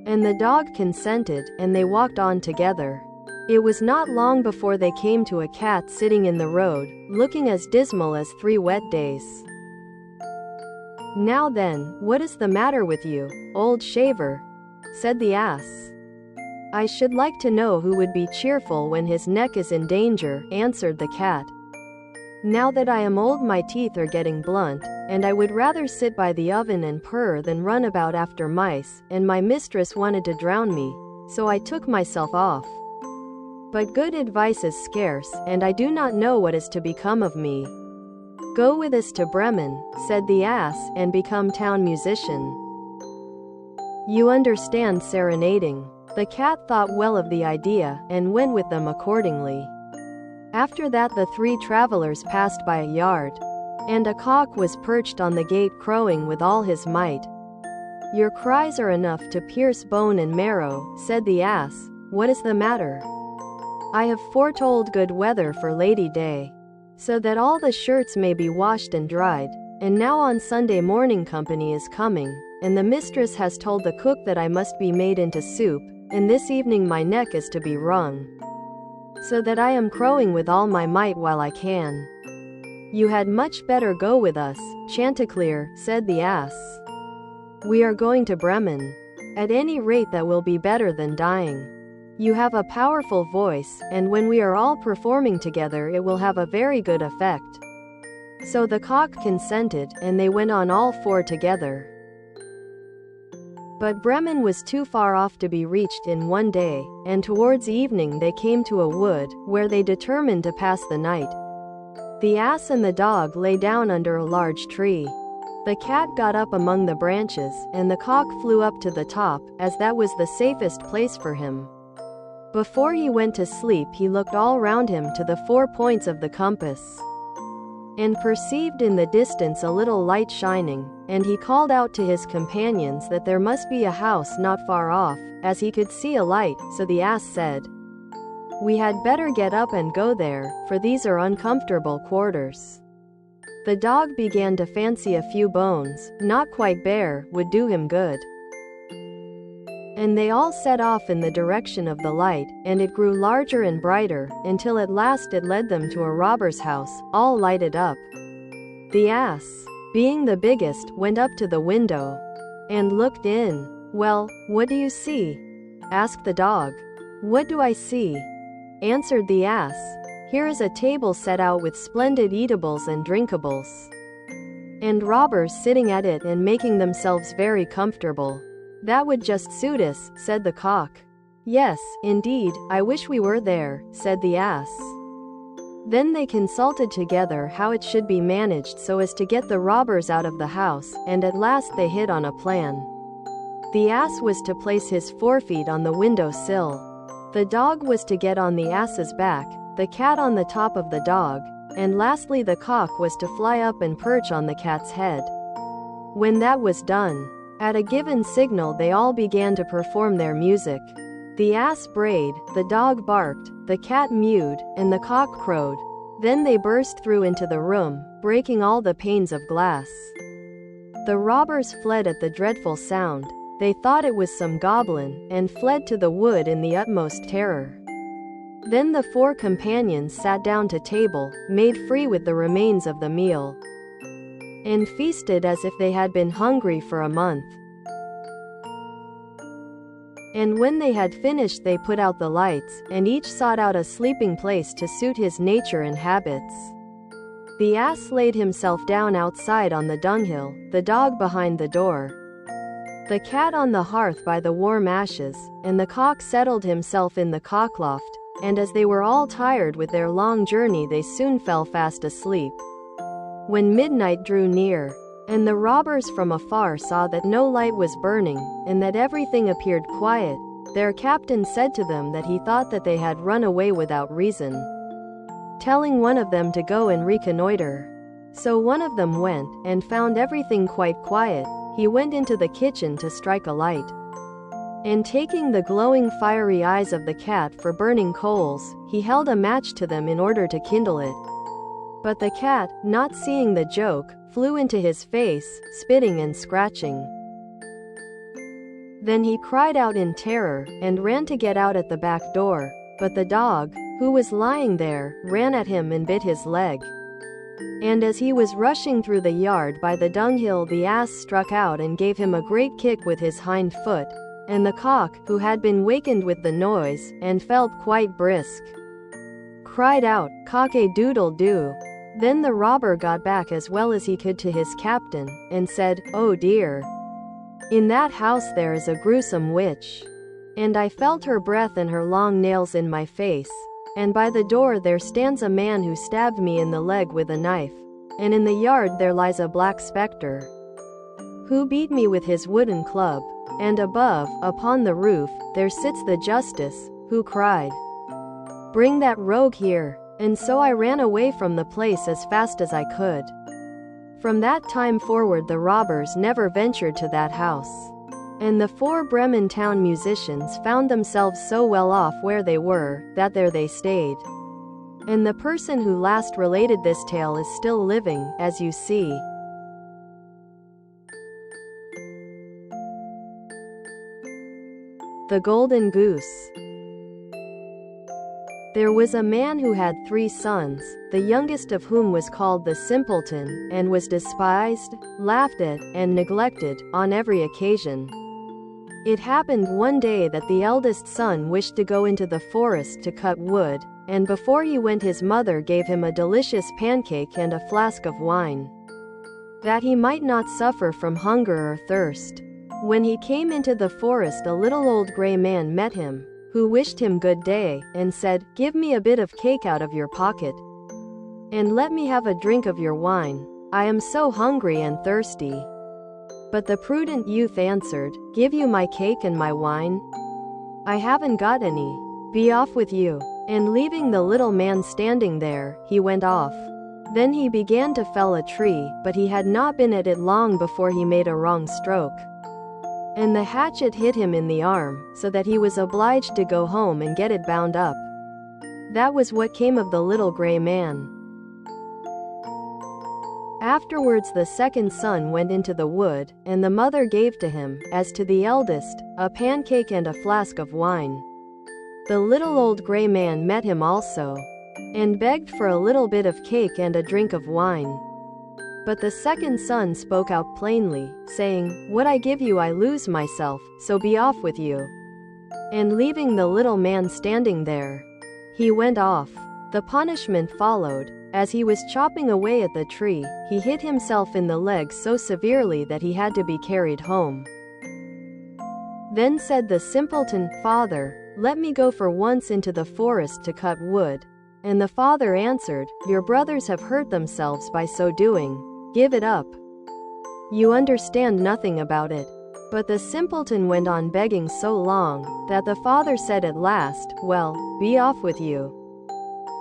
Speaker 1: And the dog consented, and they walked on together. It was not long before they came to a cat sitting in the road, looking as dismal as 3 wet days. "Now then, what is the matter with you, old shaver?" said the ass. "I should like to know who would be cheerful when his neck is in danger," answered the cat. "Now that I am old my teeth are getting blunt, and I would rather sit by the oven and purr than run about after mice, and my mistress wanted to drown me, so I took myself off. But good advice is scarce, and I do not know what is to become of me. Go with us to Bremen," said the ass, "and become town musician. You understand serenading." The cat thought well of the idea, and went with them accordingly. After that the 3 travelers passed by a yard, and a cock was perched on the gate crowing with all his might. "Your cries are enough to pierce bone and marrow," said the ass. "What is the matter?" "I have foretold good weather for Lady Day. so that all the shirts may be washed and dried. And now on Sunday morning company is coming, and the mistress has told the cook that I must be made into soup, and this evening my neck is to be wrung, so that I am crowing with all my might while I can. You had much better go with us, Chanticleer, said the ass. We are going to Bremen. At any rate that will be better than dying. You have a powerful voice, and when we are all performing together it will have a very good effect. So the cock consented, and they went on all four together. But Bremen was too far off to be reached in one day, and towards evening they came to a wood, where they determined to pass the night. The ass and the dog lay down under a large tree. The cat got up among the branches, and the cock flew up to the top, as that was the safest place for him. Before he went to sleep he looked all round him to the 4 points of the compass, and perceived in the distance a little light shining, and he called out to his companions that there must be a house not far off, as he could see a light. So the ass said, We had better get up and go there, for these are uncomfortable quarters. The dog began to fancy a few bones, not quite bare, would do him good. And they all set off in the direction of the light, and it grew larger and brighter, until at last it led them to a robber's house, all lighted up. The ass, being the biggest, went up to the window, and looked in. Well, what do you see? Asked the dog. What do I see? Answered the ass. Here is a table set out with splendid eatables and drinkables, and robbers sitting at it and making themselves very comfortable. That would just suit us, said the cock. Yes, indeed, I wish we were there, said the ass. Then they consulted together how it should be managed so as to get the robbers out of the house, and at last they hit on a plan. The ass was to place his forefeet on the window sill. The dog was to get on the ass's back, the cat on the top of the dog, and lastly the cock was to fly up and perch on the cat's head. When that was done, at a given signal they all began to perform their music. The ass brayed, the dog barked, the cat mewed, and the cock crowed. Then they burst through into the room, breaking all the panes of glass. The robbers fled at the dreadful sound. They thought it was some goblin, and fled to the wood in the utmost terror. Then the 4 companions sat down to table, made free with the remains of the meal, and feasted as if they had been hungry for a month. And when they had finished they put out the lights, and each sought out a sleeping place to suit his nature and habits. The ass laid himself down outside on the dunghill, the dog behind the door, the cat on the hearth by the warm ashes, and the cock settled himself in the cockloft, and as they were all tired with their long journey they soon fell fast asleep. When midnight drew near, and the robbers from afar saw that no light was burning, and that everything appeared quiet, their captain said to them that he thought that they had run away without reason, telling one of them to go and reconnoiter. So one of them went, and found everything quite quiet. He went into the kitchen to strike a light, and taking the glowing fiery eyes of the cat for burning coals, he held a match to them in order to kindle it. But the cat, not seeing the joke, flew into his face, spitting and scratching. Then he cried out in terror, and ran to get out at the back door, but the dog, who was lying there, ran at him and bit his leg. And as he was rushing through the yard by the dunghill the ass struck out and gave him a great kick with his hind foot, and the cock, who had been wakened with the noise, and felt quite brisk, cried out, "Cock-a-doodle-doo." Then the robber got back as well as he could to his captain, and said, "Oh dear! In that house there is a gruesome witch, and I felt her breath and her long nails in my face, and by the door there stands a man who stabbed me in the leg with a knife, and in the yard there lies a black spectre, who beat me with his wooden club, and above, upon the roof, there sits the justice, who cried, 'Bring that rogue here!' And so I ran away from the place as fast as I could." From that time forward the robbers never ventured to that house, and the 4 Bremen town musicians found themselves so well off where they were, that there they stayed. And the person who last related this tale is still living, as you see. The Golden Goose. There was a man who had 3 sons, the youngest of whom was called the Simpleton, and was despised, laughed at, and neglected, on every occasion. It happened one day that the eldest son wished to go into the forest to cut wood, and before he went his mother gave him a delicious pancake and a flask of wine, that he might not suffer from hunger or thirst. When he came into the forest, a little old gray man met him, who wished him good day, and said, "Give me a bit of cake out of your pocket, and let me have a drink of your wine. I am so hungry and thirsty." But the prudent youth answered, "Give you my cake and my wine? I haven't got any. Be off with you." And leaving the little man standing there, he went off. Then he began to fell a tree, but he had not been at it long before he made a wrong stroke, and the hatchet hit him in the arm, so that he was obliged to go home and get it bound up. That was what came of the little gray man. Afterwards the second son went into the wood, and the mother gave to him, as to the eldest, a pancake and a flask of wine. The little old gray man met him also, and begged for a little bit of cake and a drink of wine. But the second son spoke out plainly, saying, "What I give you I lose myself, so be off with you." And leaving the little man standing there, he went off. The punishment followed. As he was chopping away at the tree, he hit himself in the leg so severely that he had to be carried home. Then said the simpleton, "Father, let me go for once into the forest to cut wood." And the father answered, "Your brothers have hurt themselves by so doing. Give it up. You understand nothing about it." But the simpleton went on begging so long, that the father said at last, "Well, be off with you.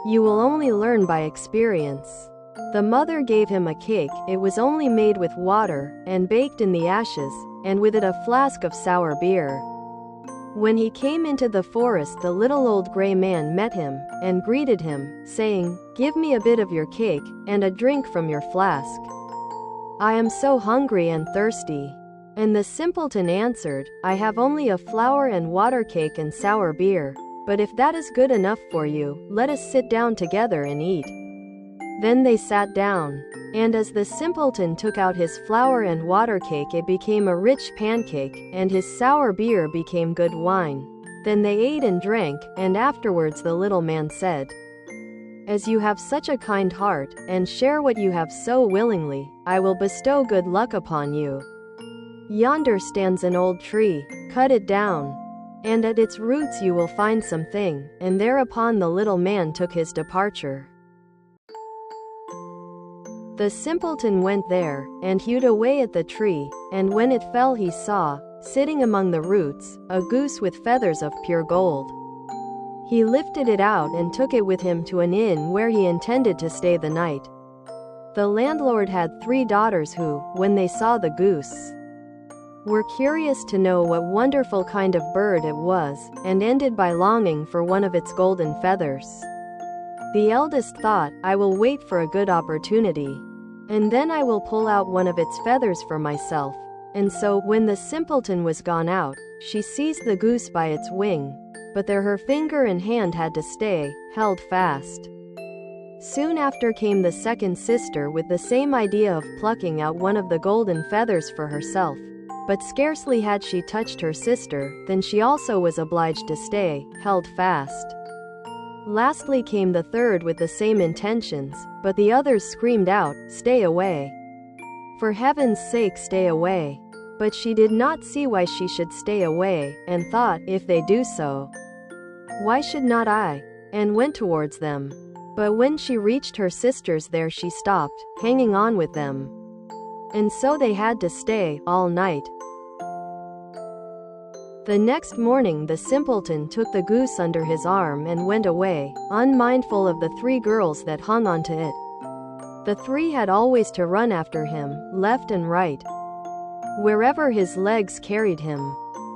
Speaker 1: You will only learn by experience." The mother gave him a cake. It was only made with water, and baked in the ashes, and with it a flask of sour beer. When he came into the forest, the little old gray man met him, and greeted him, saying, "Give me a bit of your cake, and a drink from your flask. I am so hungry and thirsty." And the simpleton answered, "I have only a flour and water cake and sour beer. But if that is good enough for you, let us sit down together and eat." Then they sat down. And as the simpleton took out his flour and water cake, it became a rich pancake, and his sour beer became good wine. Then they ate and drank, and afterwards the little man said, "As you have such a kind heart, and share what you have so willingly, I will bestow good luck upon you. Yonder stands an old tree. Cut it down, and at its roots you will find something." And thereupon the little man took his departure. The simpleton went there, and hewed away at the tree, and when it fell he saw, sitting among the roots, a goose with feathers of pure gold. He lifted it out and took it with him to an inn where he intended to stay the night. The landlord had 3 daughters who, when they saw the goose, were curious to know what wonderful kind of bird it was, and ended by longing for one of its golden feathers. The eldest thought, "I will wait for a good opportunity, and then I will pull out one of its feathers for myself." And so, when the simpleton was gone out, she seized the goose by its wing, but there her finger and hand had to stay, held fast. Soon after came the second sister with the same idea of plucking out one of the golden feathers for herself. But scarcely had she touched her sister, than she also was obliged to stay, held fast. Lastly came the third with the same intentions, but the others screamed out, "Stay away! For heaven's sake, stay away!" But she did not see why she should stay away, and thought, "If they do so, why should not I?" and went towards them. But when she reached her sisters, there she stopped, hanging on with them. And so they had to stay all night. The next morning the simpleton took the goose under his arm and went away, unmindful of the 3 girls that hung onto it. The 3 had always to run after him, left and right, wherever his legs carried him.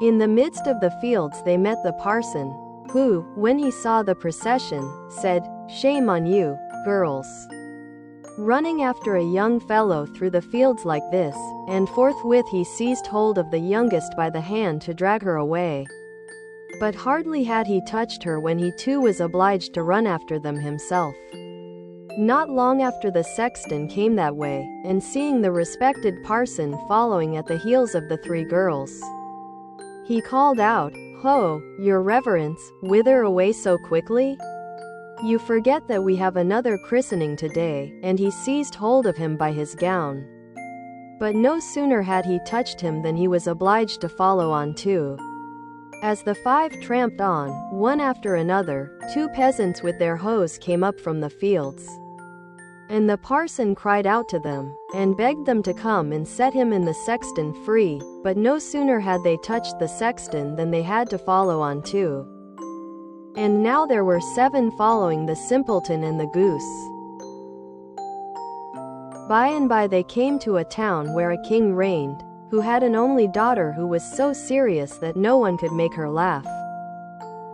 Speaker 1: In the midst of the fields they met the parson, who, when he saw the procession, said, "Shame on you, girls. Running after a young fellow through the fields like this," and forthwith he seized hold of the youngest by the hand to drag her away. But hardly had he touched her when he too was obliged to run after them himself. Not long after the sexton came that way, and seeing the respected parson following at the heels of the three girls, he called out, "Ho, your reverence, whither away so quickly? You forget that we have another christening today," and he seized hold of him by his gown. But no sooner had he touched him than he was obliged to follow on too. As the five tramped on, one after another, two peasants with their hoes came up from the fields. And the parson cried out to them, and begged them to come and set him and the sexton free, but no sooner had they touched the sexton than they had to follow on too. And now there were 7 following the simpleton and the goose. By and by they came to a town where a king reigned, who had an only daughter who was so serious that no one could make her laugh.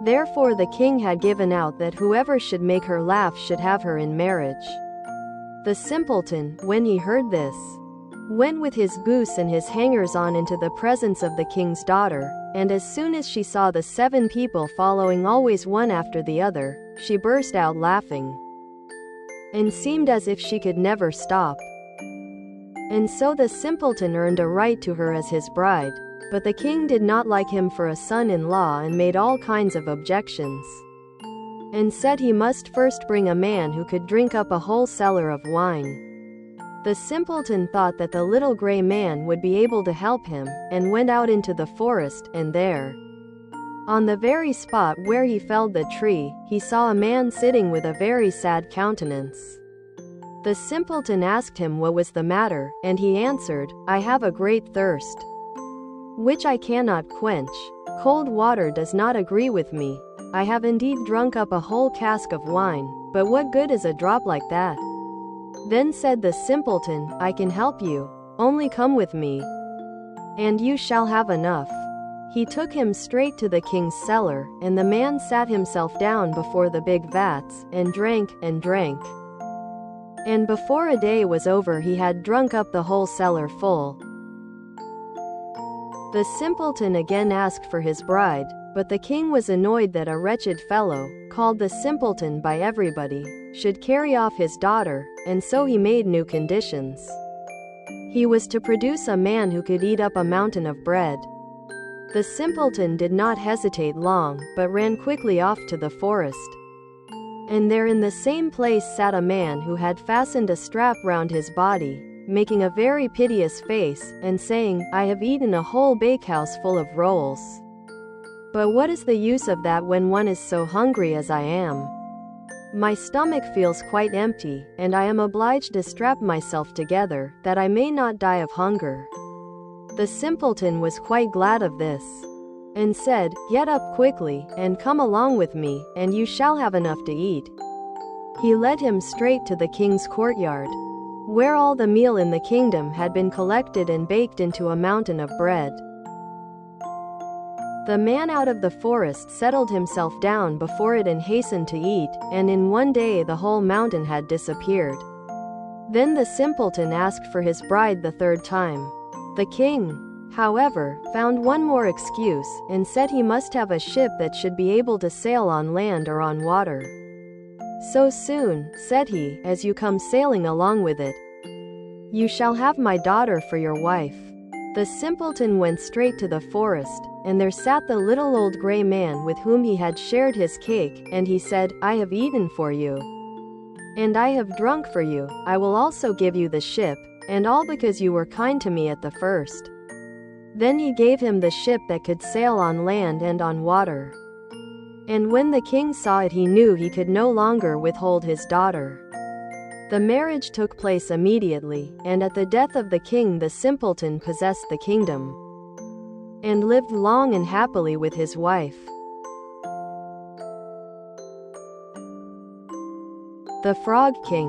Speaker 1: Therefore the king had given out that whoever should make her laugh should have her in marriage. The simpleton, when he heard this, went with his goose and his hangers-on into the presence of the king's daughter, and as soon as she saw the 7 people following always one after the other, she burst out laughing, and seemed as if she could never stop. And so the simpleton earned a right to her as his bride, but the king did not like him for a son-in-law and made all kinds of objections, and said he must first bring a man who could drink up a whole cellar of wine. The simpleton thought that the little gray man would be able to help him, and went out into the forest, and there, on the very spot where he felled the tree, he saw a man sitting with a very sad countenance. The simpleton asked him what was the matter, and he answered, "I have a great thirst, which I cannot quench. Cold water does not agree with me. I have indeed drunk up a whole cask of wine, but what good is a drop like that?" Then said the simpleton, "I can help you. Only come with me, and you shall have enough." He took him straight to the king's cellar, and the man sat himself down before the big vats, and drank, and drank. And before a day was over he had drunk up the whole cellar full. The simpleton again asked for his bride, but the king was annoyed that a wretched fellow, called the simpleton by everybody, should carry off his daughter, and so he made new conditions. He was to produce a man who could eat up a mountain of bread. The simpleton did not hesitate long, but ran quickly off to the forest. And there in the same place sat a man who had fastened a strap round his body, making a very piteous face, and saying, "I have eaten a whole bakehouse full of rolls. But what is the use of that when one is so hungry as I am? My stomach feels quite empty, and I am obliged to strap myself together, that I may not die of hunger." The simpleton was quite glad of this, and said, "Get up quickly, and come along with me, and you shall have enough to eat." He led him straight to the king's courtyard, where all the meal in the kingdom had been collected and baked into a mountain of bread. The man out of the forest settled himself down before it and hastened to eat, and in one day the whole mountain had disappeared. Then the simpleton asked for his bride the 3rd time. The king, however, found one more excuse, and said he must have a ship that should be able to sail on land or on water. "So soon," said he, "as you come sailing along with it, you shall have my daughter for your wife." The simpleton went straight to the forest, and there sat the little old gray man with whom he had shared his cake, and he said, "I have eaten for you, and I have drunk for you. I will also give you the ship, and all because you were kind to me at the first." Then he gave him the ship that could sail on land and on water. And when the king saw it he knew he could no longer withhold his daughter. The marriage took place immediately, and at the death of the king the simpleton possessed the kingdom, and lived long and happily with his wife. The Frog King.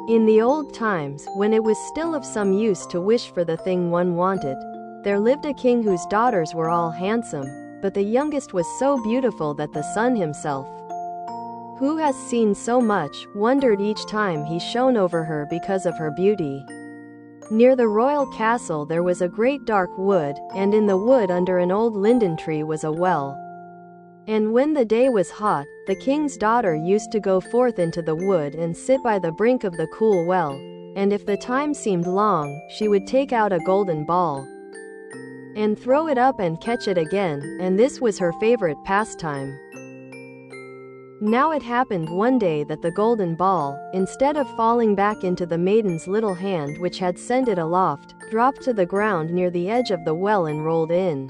Speaker 1: In the old times, when it was still of some use to wish for the thing one wanted, there lived a king whose daughters were all handsome, but the youngest was so beautiful that the sun himself, who has seen so much, wondered each time he shone over her because of her beauty. Near the royal castle there was a great dark wood, and in the wood under an old linden tree was a well. And when the day was hot, the king's daughter used to go forth into the wood and sit by the brink of the cool well, and if the time seemed long, she would take out a golden ball and throw it up and catch it again, and this was her favorite pastime. Now it happened one day that the golden ball, instead of falling back into the maiden's little hand which had sent it aloft, dropped to the ground near the edge of the well and rolled in.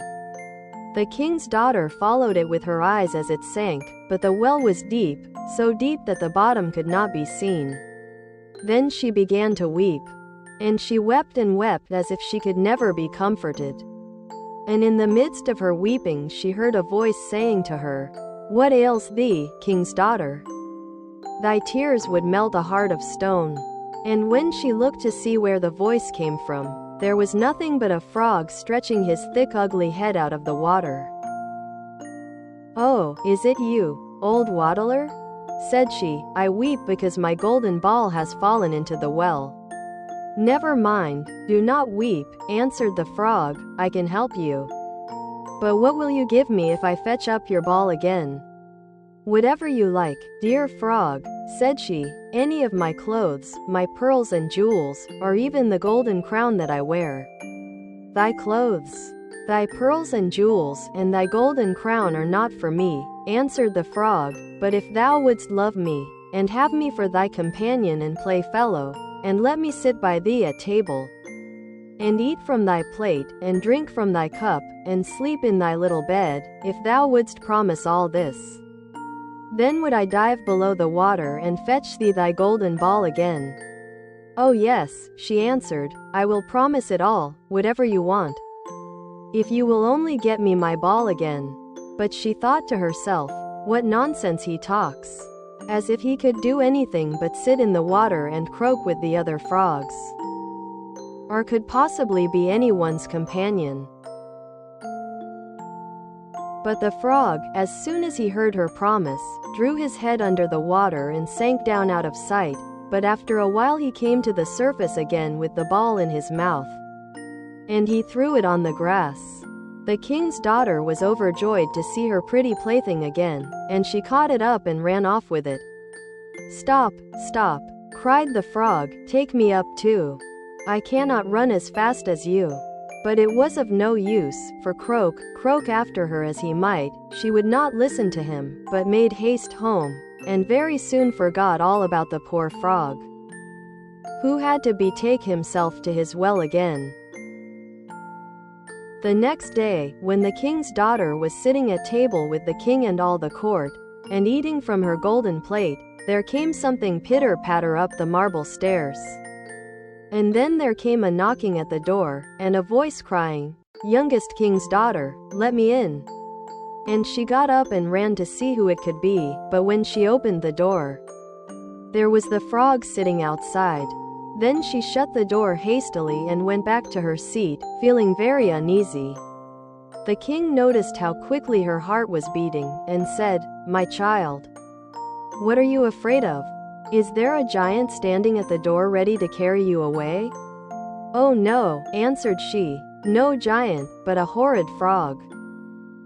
Speaker 1: The king's daughter followed it with her eyes as it sank, but the well was deep, so deep that the bottom could not be seen. Then she began to weep. And she wept and wept as if she could never be comforted. And in the midst of her weeping she heard a voice saying to her, "What ails thee, king's daughter? Thy tears would melt a heart of stone." And when she looked to see where the voice came from, there was nothing but a frog stretching his thick ugly head out of the water. "Oh, is it you, old waddler?" said she. "I weep because my golden ball has fallen into the well." "Never mind, do not weep," answered the frog, "I can help you. But what will you give me if I fetch up your ball again?" "Whatever you like, dear frog," said she, "any of my clothes, my pearls and jewels, or even the golden crown that I wear." "Thy clothes, thy pearls and jewels, and thy golden crown are not for me," answered the frog, "but if thou wouldst love me, and have me for thy companion and playfellow, and let me sit by thee at table, and eat from thy plate, and drink from thy cup, and sleep in thy little bed, if thou wouldst promise all this, then would I dive below the water and fetch thee thy golden ball again." "Oh yes," she answered, "I will promise it all, whatever you want, if you will only get me my ball again." But she thought to herself, "What nonsense he talks. As if he could do anything but sit in the water and croak with the other frogs, or could possibly be anyone's companion." But the frog, as soon as he heard her promise, drew his head under the water and sank down out of sight, but after a while he came to the surface again with the ball in his mouth, and he threw it on the grass. The king's daughter was overjoyed to see her pretty plaything again, and she caught it up and ran off with it. "Stop, stop," cried the frog, "take me up too. I cannot run as fast as you." But it was of no use, for croak, croak after her as he might, she would not listen to him, but made haste home, and very soon forgot all about the poor frog, who had to betake himself to his well again. The next day, when the king's daughter was sitting at table with the king and all the court, and eating from her golden plate, there came something pitter-patter up the marble stairs. And then there came a knocking at the door, and a voice crying, "Youngest king's daughter, let me in." And she got up and ran to see who it could be, but when she opened the door, there was the frog sitting outside. Then she shut the door hastily and went back to her seat, feeling very uneasy. The king noticed how quickly her heart was beating, and said, "My child, what are you afraid of? Is there a giant standing at the door ready to carry you away?" "Oh no," answered she, "no giant, but a horrid frog."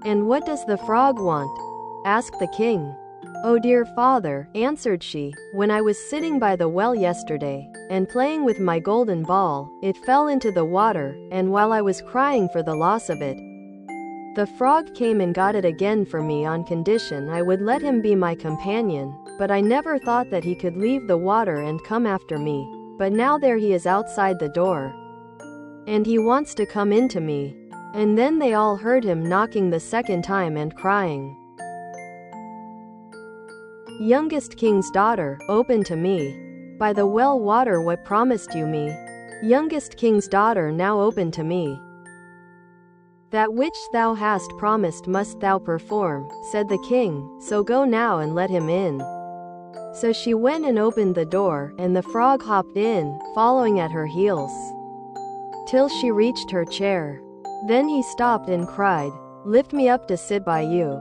Speaker 1: "And what does the frog want?" asked the king. "Oh dear father," answered she, "when I was sitting by the well yesterday, and playing with my golden ball, it fell into the water, and while I was crying for the loss of it, the frog came and got it again for me on condition I would let him be my companion, but I never thought that he could leave the water and come after me, but now there he is outside the door, and he wants to come in to me." And then they all heard him knocking the second time and crying, "Youngest king's daughter, open to me. By the well water what promised you me? Youngest king's daughter, now open to me. That which thou hast promised must thou perform," said the king, "so go now and let him in." So she went and opened the door, and the frog hopped in, following at her heels, till she reached her chair. Then he stopped and cried, lift me up to sit by you."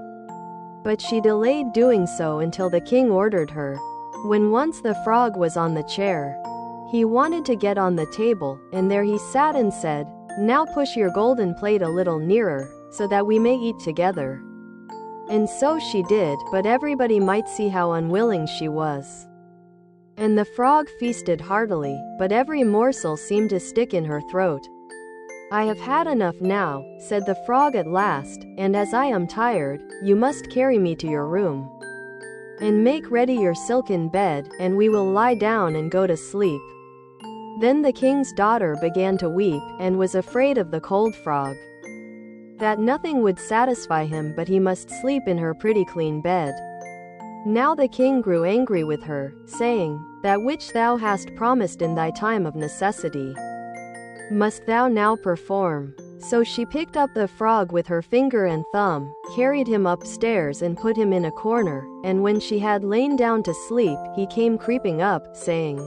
Speaker 1: But she delayed doing so until the king ordered her. When once the frog was on the chair, he wanted to get on the table, and there he sat and said, "Now push your golden plate a little nearer, so that we may eat together." And so she did, but everybody might see how unwilling she was. And the frog feasted heartily, but every morsel seemed to stick in her throat. "I have had enough now," said the frog at last, "and as I am tired, you must carry me to your room. And make ready your silken bed, and we will lie down and go to sleep." Then the king's daughter began to weep, and was afraid of the cold frog, that nothing would satisfy him but he must sleep in her pretty clean bed. Now the king grew angry with her, saying, "That which thou hast promised in thy time of necessity, must thou now perform?" So she picked up the frog with her finger and thumb, carried him upstairs and put him in a corner, and when she had lain down to sleep, he came creeping up, saying,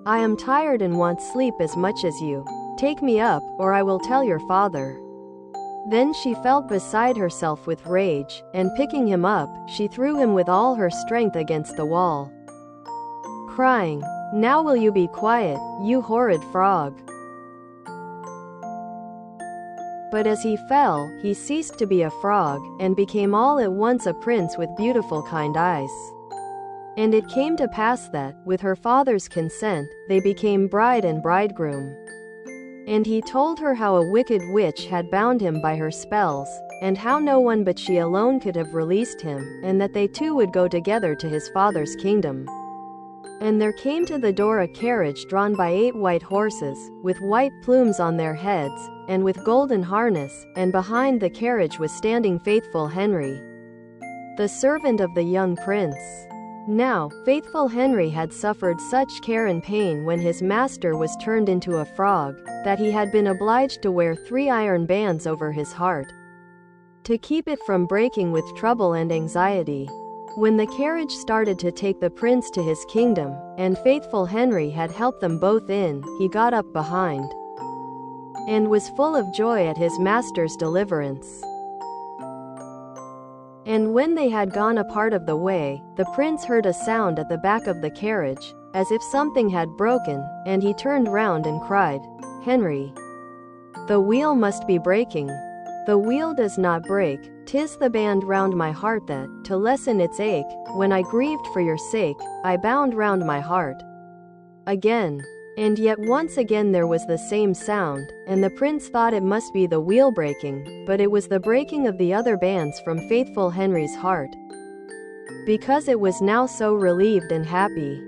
Speaker 1: "I am tired and want sleep as much as you. Take me up, or I will tell your father." Then she felt beside herself with rage, and picking him up, she threw him with all her strength against the wall, crying, "Now will you be quiet, you horrid frog?" But as he fell, he ceased to be a frog, and became all at once a prince with beautiful kind eyes. And it came to pass that, with her father's consent, they became bride and bridegroom. And he told her how a wicked witch had bound him by her spells, and how no one but she alone could have released him, and that they two would go together to his father's kingdom. And there came to the door a carriage drawn by 8 white horses, with white plumes on their heads, and with golden harness, and behind the carriage was standing faithful Henry, the servant of the young prince. Now, faithful Henry had suffered such care and pain when his master was turned into a frog, that he had been obliged to wear 3 iron bands over his heart, to keep it from breaking with trouble and anxiety. When the carriage started to take the prince to his kingdom, and faithful Henry had helped them both in, he got up behind, and was full of joy at his master's deliverance. And when they had gone a part of the way, the prince heard a sound at the back of the carriage, as if something had broken, and he turned round and cried, "Henry, the wheel must be breaking." "The wheel does not break, 'tis the band round my heart that, to lessen its ache, when I grieved for your sake, I bound round my heart." Again. And yet once again there was the same sound, and the prince thought it must be the wheel breaking, but it was the breaking of the other bands from faithful Henry's heart, because it was now so relieved and happy.